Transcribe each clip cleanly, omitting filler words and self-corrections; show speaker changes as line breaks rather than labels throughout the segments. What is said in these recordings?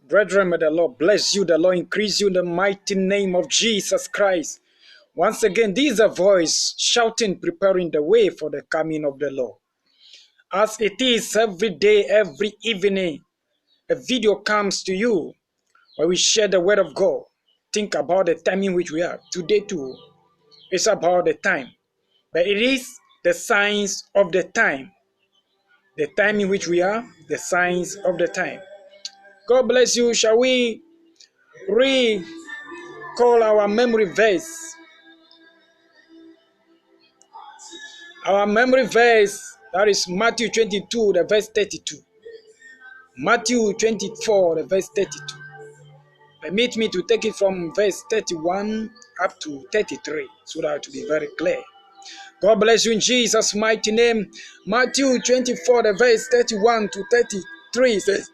Brethren, may the Lord bless you, the Lord increase you in the mighty name of Jesus Christ. Once again, this is a voice shouting, preparing the way for the coming of the Lord. As it is every day, every evening, a video comes to you where we share the word of God. Think about the time in which we are. Today too, it's about the time. But it is the signs of the time. The time in which we are, the signs of the time. God bless you. Shall we recall our memory verse? Our memory verse, that is Matthew 22, the verse 32. Matthew 24, the verse 32. Permit me to take it from verse 31 up to 33, so that to be very clear. God bless you in Jesus' mighty name. Matthew 24, the verse 31 to 33 says,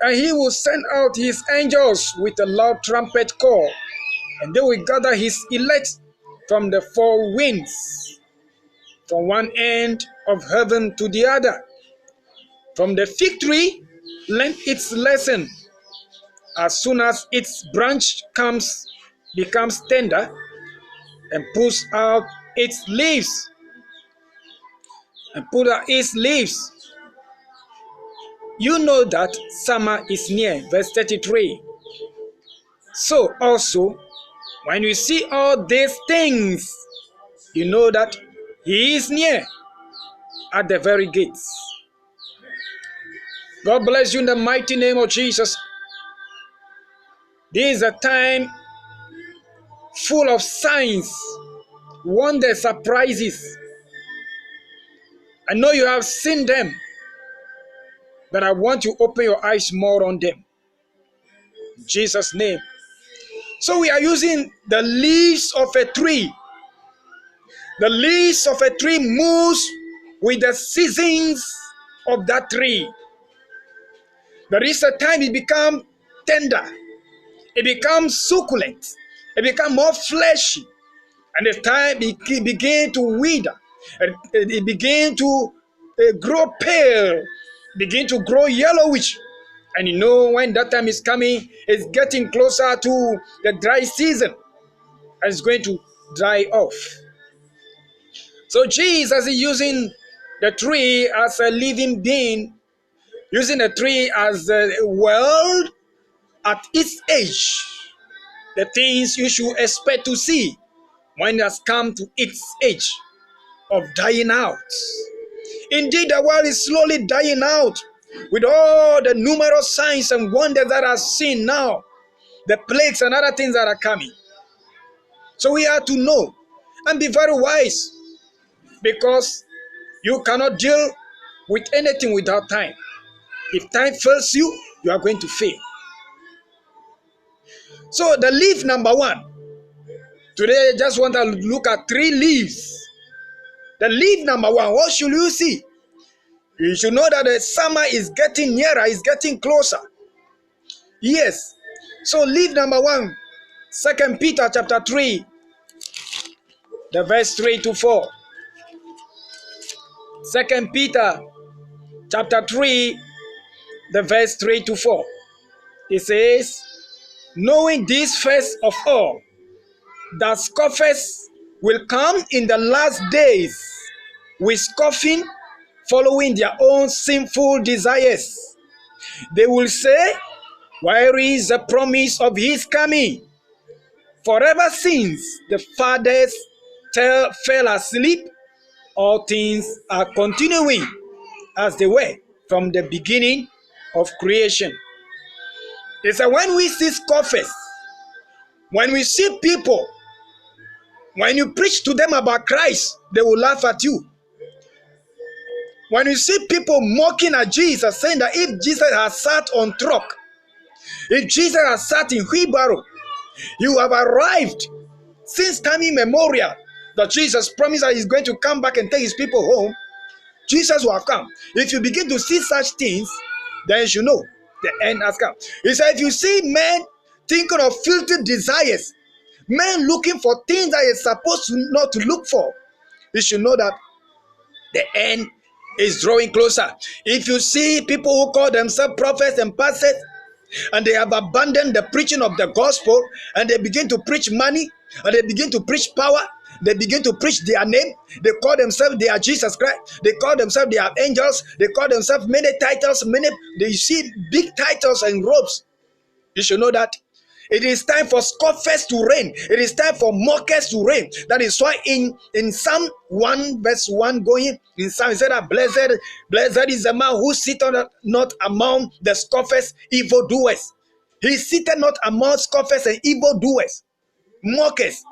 "And he will send out his angels with a loud trumpet call, and they will gather his elect from the four winds, from one end of heaven to the other. From the fig tree, learn its lesson. As soon as its branch becomes tender and puts out its leaves, you know that summer is near." Verse 33. "So also, when you see all these things, you know that he is near at the very gates." God bless you in the mighty name of Jesus. This is a time full of signs, wonders, surprises. I know you have seen them, but I want you to open your eyes more on them. In Jesus' name. So we are using the leaves of a tree. The leaves of a tree moves with the seasons of that tree. There is a time it becomes tender. It becomes succulent. It becomes more fleshy. And the time it begin to wither. It begin to grow pale. Begin to grow yellowish. And you know when that time is coming, it's getting closer to the dry season. And it's going to dry off. So Jesus is using the tree as a living being, using the tree as a world at its age. The things you should expect to see when it has come to its age of dying out. Indeed, the world is slowly dying out with all the numerous signs and wonders that are seen now, the plagues and other things that are coming. So we have to know and be very wise, because you cannot deal with anything without time. If time fails you, you are going to fail. So the leaf number one. Today I just want to look at three leaves. The leaf number one, what should you see? You should know that the summer is getting nearer, is getting closer. Yes. So leaf number one, 2 Peter chapter 3, the verse 3 to 4. 2 Peter chapter 3, the verse 3 to 4. It says, "Knowing this first of all, that scoffers will come in the last days with scoffing, following their own sinful desires. They will say, 'Where is the promise of his coming?' For ever since the fathers fell asleep, all things are continuing as they were from the beginning of creation." It's when we see scoffers, when we see people, when you preach to them about Christ, they will laugh at you. When you see people mocking at Jesus, saying that if Jesus has sat on truck, if Jesus has sat in wheelbarrow, you have arrived since time immemorial, that Jesus promised that he's going to come back and take his people home. Jesus will have come. If you begin to see such things, then you know the end has come. He said, if you see men thinking of filthy desires, men looking for things that you're supposed to not to look for, you should know that the end is drawing closer. If you see people who call themselves prophets and pastors, and they have abandoned the preaching of the gospel, and they begin to preach money, and they begin to preach power. They begin to preach their name. They call themselves they are Jesus Christ. They call themselves they are angels. They call themselves many titles. They see big titles and robes. You should know that it is time for scoffers to reign. It is time for mockers to reign. That is why in Psalm 1 verse 1 going, in Psalm it said that blessed is the man who sitteth not among the scoffers, evildoers. He sitteth not among scoffers and evildoers, mockers.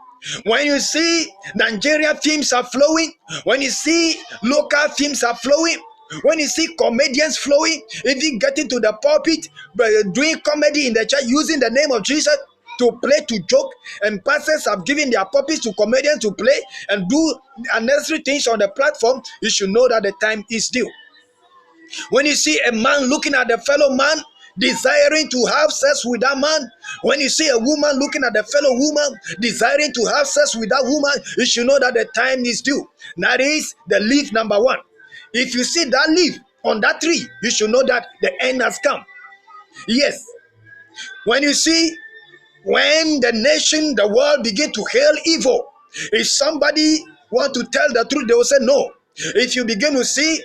When you see Nigerian films are flowing, when you see local films are flowing, when you see comedians flowing, even getting to the pulpit, doing comedy in the church, using the name of Jesus to play, to joke, and pastors have given their pulpits to comedians to play and do unnecessary things on the platform, you should know that the time is due. When you see a man looking at the fellow man, desiring to have sex with that man, when you see a woman looking at the fellow woman, desiring to have sex with that woman, you should know that the time is due. That is the leaf number 1. If you see that leaf on that tree, you should know that the end has come. Yes. When you see, when the nation, the world begin to hail evil, if somebody want to tell the truth, they will say no. If you begin to see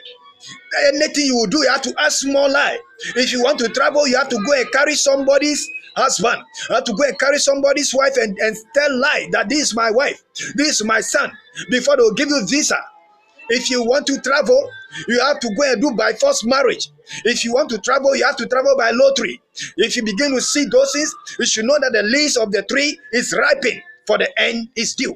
anything you will do, you have to add small lie. If you want to travel, you have to go and carry somebody's husband. You have to go and carry somebody's wife and tell lie that this is my wife, this is my son, before they will give you visa. If you want to travel, you have to go and do by force marriage. If you want to travel, you have to travel by lottery. If you begin to see those things, you should know that the leaves of the tree is ripening, for the end is due.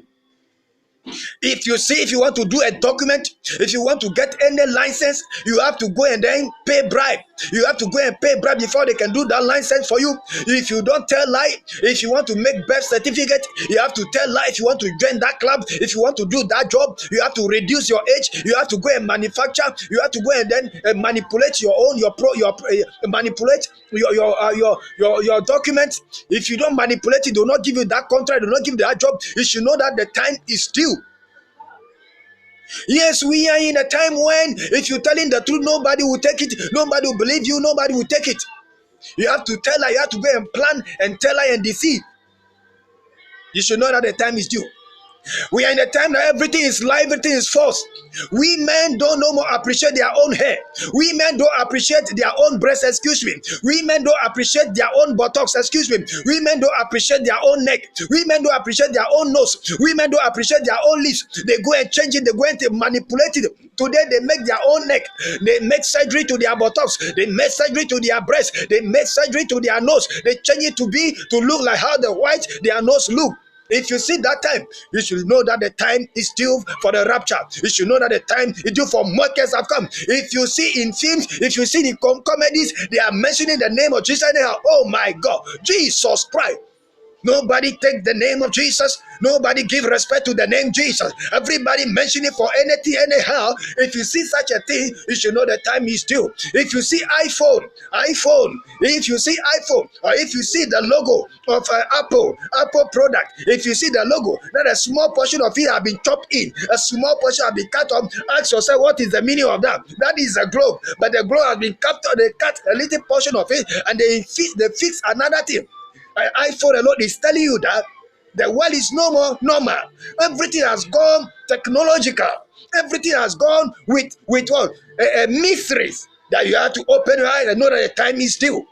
If you want to do a document, if you want to get any license, you have to go and then pay bribe. You have to go and pay bribe before they can do that license for you. If you don't tell lie, if you want to make birth certificate, you have to tell lie. If you want to join that club, if you want to do that job, you have to reduce your age. You have to go and manufacture. You have to go and then manipulate your own manipulate your documents. If you don't manipulate it, they will not give you that contract. They will not give you that job. You should know that the time is due. Yes, we are in a time when if you're telling the truth, nobody will take it. Nobody will believe you. Nobody will take it. You have to tell her. You have to go and plan and tell her and deceive. You should know that the time is due. We are in a time that everything is lie, everything is false. We men don't no more appreciate their own hair. We men don't appreciate their own breasts, excuse me. We men don't appreciate their own buttocks, excuse me. We men don't appreciate their own neck. We men don't appreciate their own nose. We men don't appreciate their own lips. They go and change it, they go and manipulate it. Today they make their own neck. They make surgery to their buttocks. They make surgery to their breasts. They make surgery to their nose. They change it to look like how the white their nose look. If you see that time, you should know that the time is due for the rapture. You should know that the time is due for mockers have come. If you see in films, if you see the comedies, they are mentioning the name of Jesus. Oh my God, Jesus Christ. Nobody take the name of Jesus. Nobody give respect to the name Jesus. Everybody mention it for anything, anyhow. If you see such a thing, you should know the time is due. If you see iPhone, if you see iPhone, or if you see the logo of Apple product, if you see the logo, that a small portion of it have been chopped in, a small portion have been cut off. Ask yourself, what is the meaning of that? That is a globe, but the globe has been cut. They cut a little portion of it, and they fix another thing. iPhone alone is telling you that the world is no more normal. Everything has gone technological. Everything has gone with what? Mysteries that you have to open your eyes and know that the time is due.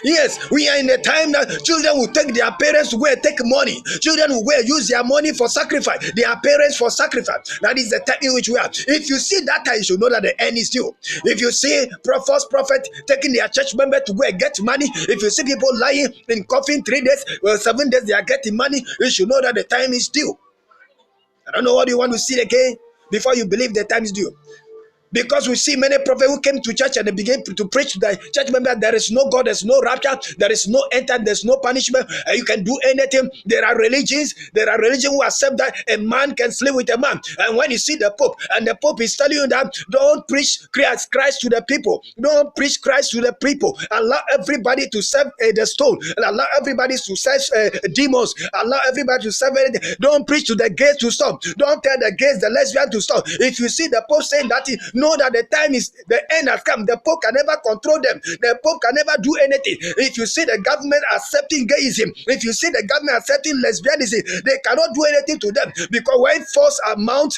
Yes, we are in a time that children will take their parents to go and take money. Children will go and use their money for sacrifice. Their parents for sacrifice. That is the time in which we are. If you see that time, you should know that the end is due. If you see false prophet taking their church member to go and get money, if you see people lying in coffin 3 days, 7 days, they are getting money, you should know that the time is due. I don't know what you want to see again before you believe the time is due. Because we see many prophets who came to church and they began to preach to the church member, there is no God, there's no rapture, there is no end time, there's no punishment, you can do anything. There are religions who accept that a man can sleep with a man. And when you see the Pope, and the Pope is telling you that don't preach Christ to the people, don't preach Christ to the people, allow everybody to serve the stone, and allow everybody to serve demons, allow everybody to serve anything. Don't preach to the gays to stop, don't tell the gays, the lesbians to stop. If you see the Pope saying that, know that the end has come. The Pope can never control them. The Pope can never do anything. If you see the government accepting gayism, if you see the government accepting lesbianism, they cannot do anything to them, because when force mount,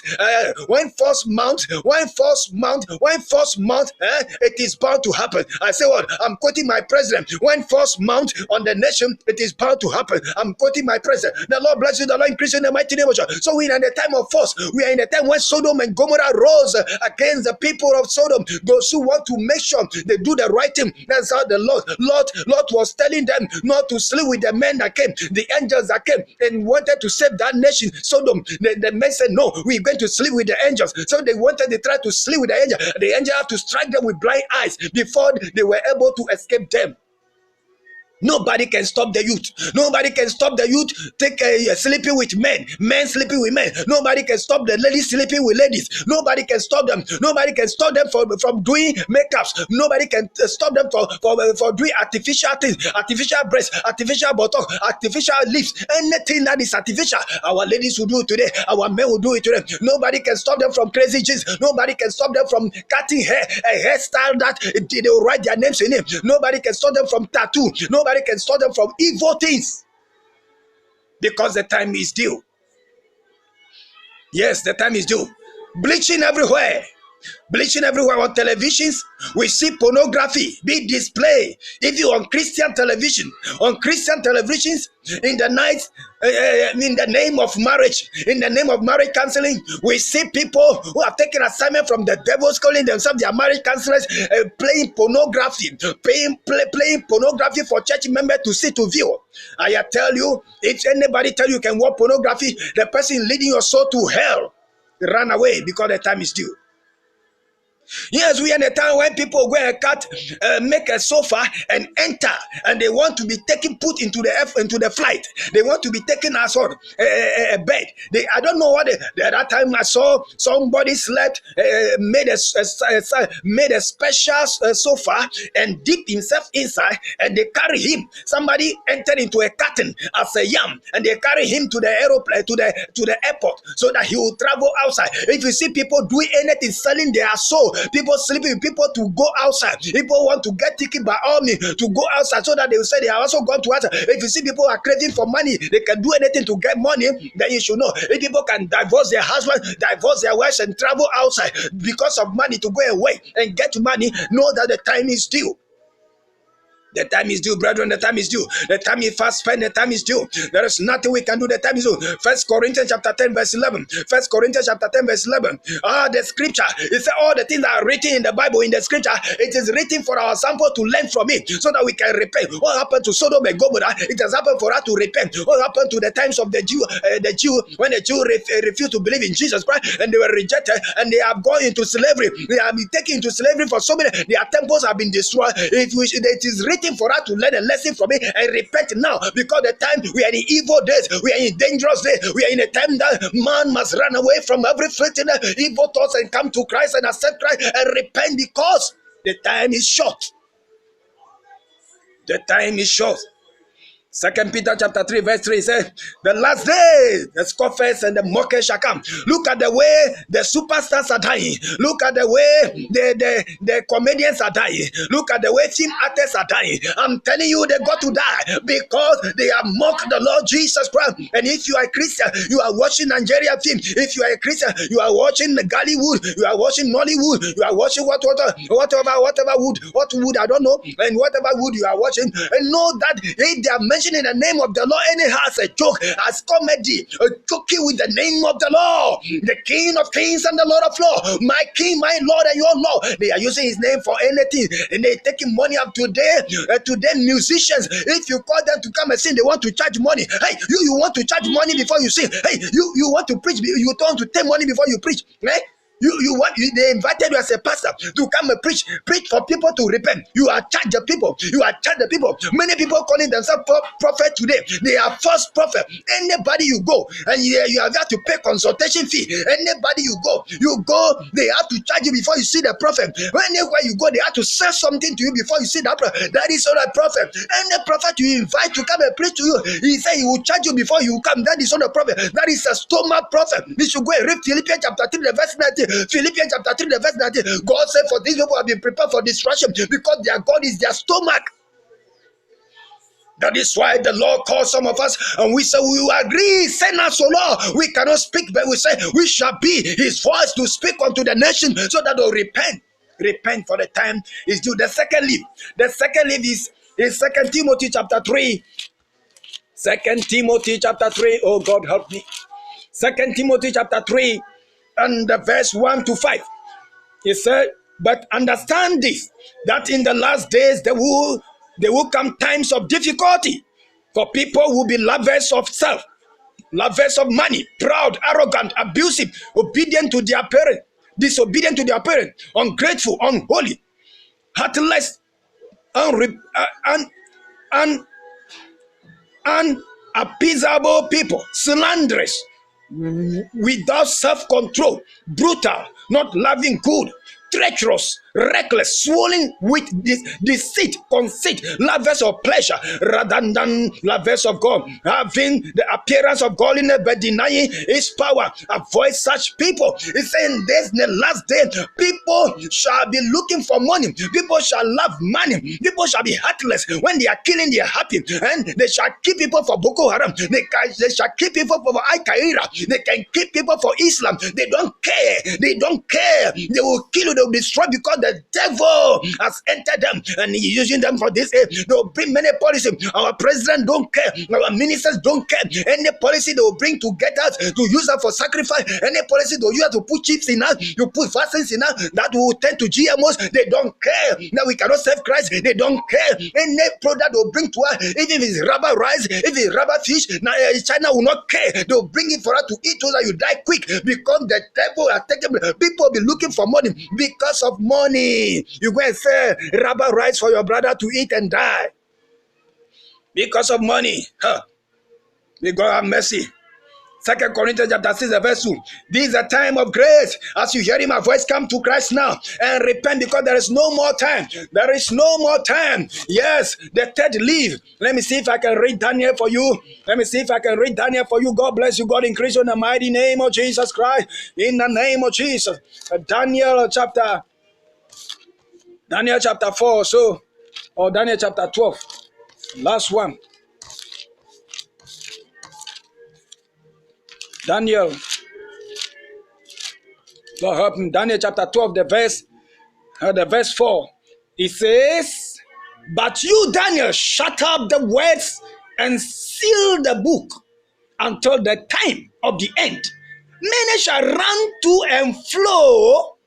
it is bound to happen. I say what? I'm quoting my president. When force mount on the nation, it is bound to happen. I'm quoting my president. The Lord bless you, the Lord increase you in the mighty name of Jesus. So we are in the time of force. We are in the time when Sodom and Gomorrah rose against the people of Sodom. Those who want to make sure they do the right thing. That's how the Lord was telling them not to sleep with the men that came, the angels that came and wanted to save that nation, Sodom. The men said, no, we're going to sleep with the angels. So they tried to sleep with the angel. The angel had to strike them with blind eyes before they were able to escape them. Nobody can stop the youth. Nobody can stop the youth sleeping with men, men sleeping with men. Nobody can stop the ladies sleeping with ladies. Nobody can stop them. Nobody can stop them from doing makeups. Nobody can stop them for doing artificial things, artificial breasts, artificial buttocks, artificial lips. Anything that is artificial, our ladies will do it today. Our men will do it today. Nobody can stop them from crazy jeans. Nobody can stop them from cutting hair, a hairstyle that they will write their names in it. Nobody can stop them from tattoo. Nobody can stop them from evil things, because the time is due. Yes, the time is due. Bleaching everywhere. Bleaching everywhere on televisions. We see pornography be displayed even on Christian television. On Christian televisions in the night, in the name of marriage, in the name of marriage counseling, we see people who have taken assignment from the devils, calling themselves their marriage counselors, playing pornography, playing pornography for church members to see, to view. I tell you, if anybody tell you can watch pornography, the person leading your soul to hell, run away, because the time is due. Yes, we are in a time when people go and make a sofa and enter, and they want to be put into the flight. They want to be taken as a bed. I don't know what. At that time I saw somebody slept, made a special sofa and dipped himself inside, and they carry him. Somebody entered into a curtain as a yam, and they carry him to the aeroplane, to the airport, so that he will travel outside. If you see people doing anything, selling their soul, people sleeping with people to go outside. People want to get ticket by all means to go outside, so that they will say they are also going to outside. If you see people are craving for money, they can do anything to get money, then you should know. If people can divorce their husband, divorce their wives, and travel outside because of money to go away and get money, know that the time is due. The time is due, brethren. The time is due. The time is fast spent. The time is due. There is nothing we can do. The time is due. 1 Corinthians chapter 10 verse 11. 1 Corinthians chapter 10 verse 11. The scripture. It says all the things that are written in the Bible, in the scripture, it is written for our sample to learn from it, so that we can repent. What happened to Sodom and Gomorrah? It has happened for us to repent. What happened to the times of the Jew when the Jew refused to believe in Jesus Christ, and they were rejected, and they have gone into slavery. They have been taken into slavery for so many. Their temples have been destroyed. It is written for us to learn a lesson from it and repent now, because the time we are in evil days, we are in dangerous days, we are in a time that man must run away from every filthiness, evil thoughts, and come to Christ and accept Christ and repent, because the time is short. The time is short. 2 Peter chapter 3 verse 3 says, the last day, the scoffers and the mockers shall come. Look at the way the superstars are dying. Look at the way the comedians are dying. Look at the way film actors are dying. I'm telling you, they got to die because they have mocked the Lord Jesus Christ. And if you are a Christian, you are watching Nigerian film. If you are a Christian, you are watching Gollywood, you are watching Nollywood, you are watching whatever wood, I don't know, and whatever wood you are watching, and know that if they are mentioning in the name of the Lord anyhow as a joke, as comedy, joking with the name of the Lord, the King of Kings and the Lord of Lords, my King, my Lord, and your Lord. They are using his name for anything, and they're taking money up today. Today, musicians, if you call them to come and sing, they want to charge money. Hey, you want to charge money before you sing. Hey, you want to preach, you want to take money before you preach. Right? They invited you as a pastor to come and preach for people to repent. You are charged the people. Many people calling themselves prophet today. They are false prophet. Anybody you go and you have to pay consultation fee. Anybody you go, they have to charge you before you see the prophet. Anywhere you go, they have to say something to you before you see that prophet. That is not a prophet. Any prophet you invite to come and preach to you, he said he will charge you before you come. That is not a prophet. That is a stomach prophet. We should go and read Philippians chapter 3, verse 19.
Philippians chapter 3, the verse 19. God said, for these people have been prepared for destruction because their God is their stomach. That is why the Lord calls some of us and we say, we will agree, send us, O Lord. We cannot speak, but we say, we shall be his voice to speak unto the nation so that they'll repent. Repent, for the time is due. The second leaf is 2 Timothy chapter 3. 2 Timothy chapter 3. Oh God, help me. 2 Timothy chapter 3 and the verse 1 to 5. He said, but understand this, that in the last days there will come times of difficulty, for people will be lovers of self, lovers of money, proud, arrogant, abusive, obedient to their parents, disobedient to their parents, ungrateful, unholy, heartless, unappeasable people, slanderous, without self-control, brutal, not loving good, treacherous, reckless, swollen with deceit, conceit, lovers of pleasure rather than lovers of God, having the appearance of godliness but denying his power. Avoid such people. It's saying this in the last day, people shall be looking for money. People shall love money. People shall be heartless. When they are killing, they are happy. And they shall keep people for Boko Haram. They shall keep people for Al Qaeda. They can keep people for Islam. They don't care. They don't care. They will kill you. They will destroy because the devil has entered them and he's using them for this. They will bring many policies. Our president don't care. Our ministers don't care. Any policy they will bring to get us to use us for sacrifice. Any policy they will use to put chips in us, you put vaccines in us that will tend to GMOs. They don't care. Now we cannot serve Christ. They don't care. Any product they will bring to us, even if it's rubber rice, if it's rubber fish, now China will not care. They will bring it for us to eat so that you die quick because the devil has taken. People will be looking for money because of money. You go and sell rubber rice for your brother to eat and die because of money. May God have mercy. 2 Corinthians chapter 6, verse 2. This is a time of grace. As you hear my voice, come to Christ now and repent because there is no more time. There is no more time. Yes, the third leaf. Let me see if I can read Daniel for you. Let me see if I can read Daniel for you. God bless you. God increase you in the mighty name of Jesus Christ. In the name of Jesus. Daniel chapter 4. Or Daniel chapter 12. Last one. Daniel. God help him. Daniel chapter 12, the verse 4. It says, but you, Daniel, shut up the words and seal the book until the time of the end. Many shall run to and flow,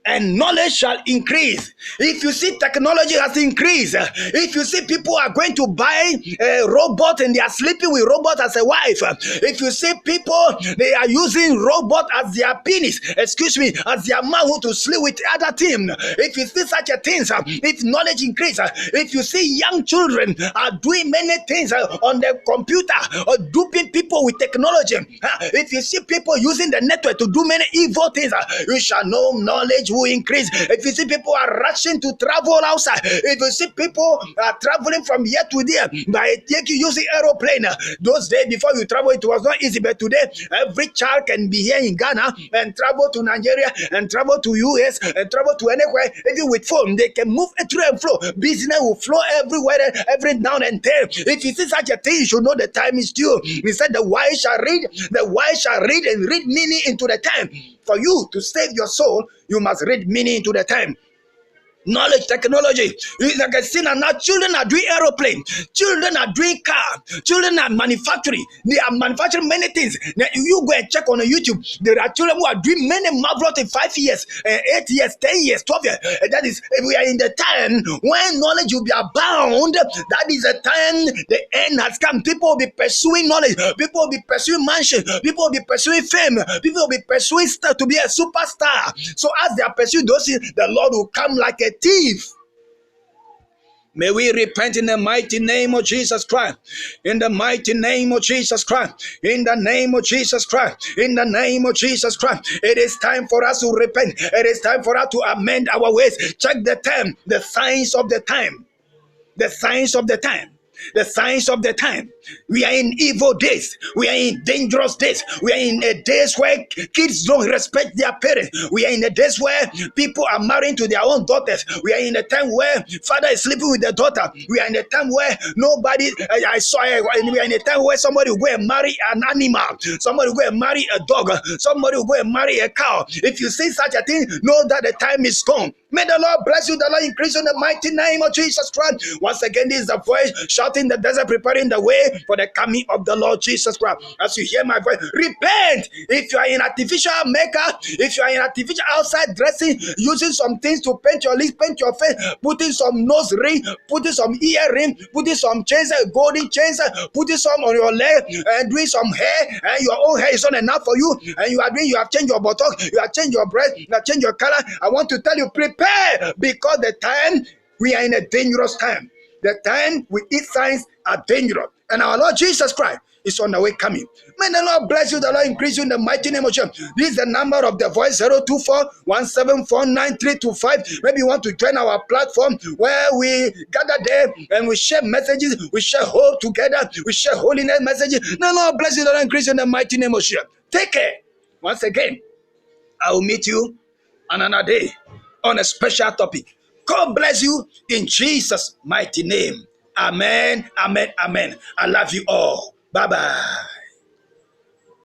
and knowledge shall increase. If you see technology has increased, if you see people are going to buy a robot and they are sleeping with robot as a wife, if you see people, they are using robot as their penis, as their mouth to sleep with other team. If you see such a things, if knowledge increase, if you see young children are doing many things on the computer or duping people with technology, if you see people using the network to do many evil things, you shall know knowledge will increase. If you see people are rushing to travel outside, if you see people are traveling from here to there by using aeroplane, those days before you travel it was not easy, but today every child can be here in Ghana and travel to Nigeria and travel to US and travel to anywhere. Even with phone they can move through and flow. Business will flow everywhere, every now and then. If you see such a thing, you should know the time is due. He said the wise shall read and read meaning into the time. For you to save your soul, you must read meaning into the time. Knowledge, technology. Like I see now, children are doing aeroplane, children are doing car, children are manufacturing. They are manufacturing many things. Now, you go and check on YouTube. There are children who are doing many marvelous in 5 years, 8 years, 10 years, 12 years. That is, we are in the time when knowledge will be abound. That is the time the end has come. People will be pursuing knowledge. People will be pursuing mansion. People will be pursuing fame. People will be pursuing stuff to be a superstar. So as they are pursuing those things, the Lord will come like a thief. May we repent in the mighty name of Jesus Christ. In the mighty name of Jesus Christ. In the name of Jesus Christ. In the name of Jesus Christ. It is time for us to repent. It is time for us to amend our ways. Check the time, the signs of the time. The signs of the time. The signs of the time. We are in evil days. We are in dangerous days. We are in a days where kids don't respect their parents. We are in a days where people are marrying to their own daughters. We are in a time where father is sleeping with the daughter. We are in a time where nobody, we are in a time where somebody will go and marry an animal. Somebody will go and marry a dog. Somebody will go and marry a cow. If you see such a thing, know that the time is gone. May the Lord bless you, the Lord increase you in the mighty name of Jesus Christ. Once again, this is the voice shouting the desert, preparing the way for the coming of the Lord Jesus Christ. As you hear my voice, repent. If you are in artificial makeup, if you are in artificial outside dressing, using some things to paint your lips, paint your face, putting some nose ring, putting some earring, putting some chains, golden chains, putting some on your leg, and doing some hair, and your own hair is not enough for you, and you have changed your buttock, you have changed your breast, you have changed your color. I want to tell you, prepare, because the time we are in a dangerous time. The time we eat signs are dangerous, and our Lord Jesus Christ is on the way coming. May the Lord bless you, the Lord increase you in the mighty name of Jesus. This is the number of the voice, 024-174-9325. Maybe you want to join our platform where we gather there and we share messages, we share hope together, we share holiness messages. The Lord bless you, the Lord increase you in the mighty name of Jesus. Take care. Once again, I will meet you on another day on a special topic. God bless you in Jesus' mighty name. Amen, amen, amen. I love you all. Bye-bye.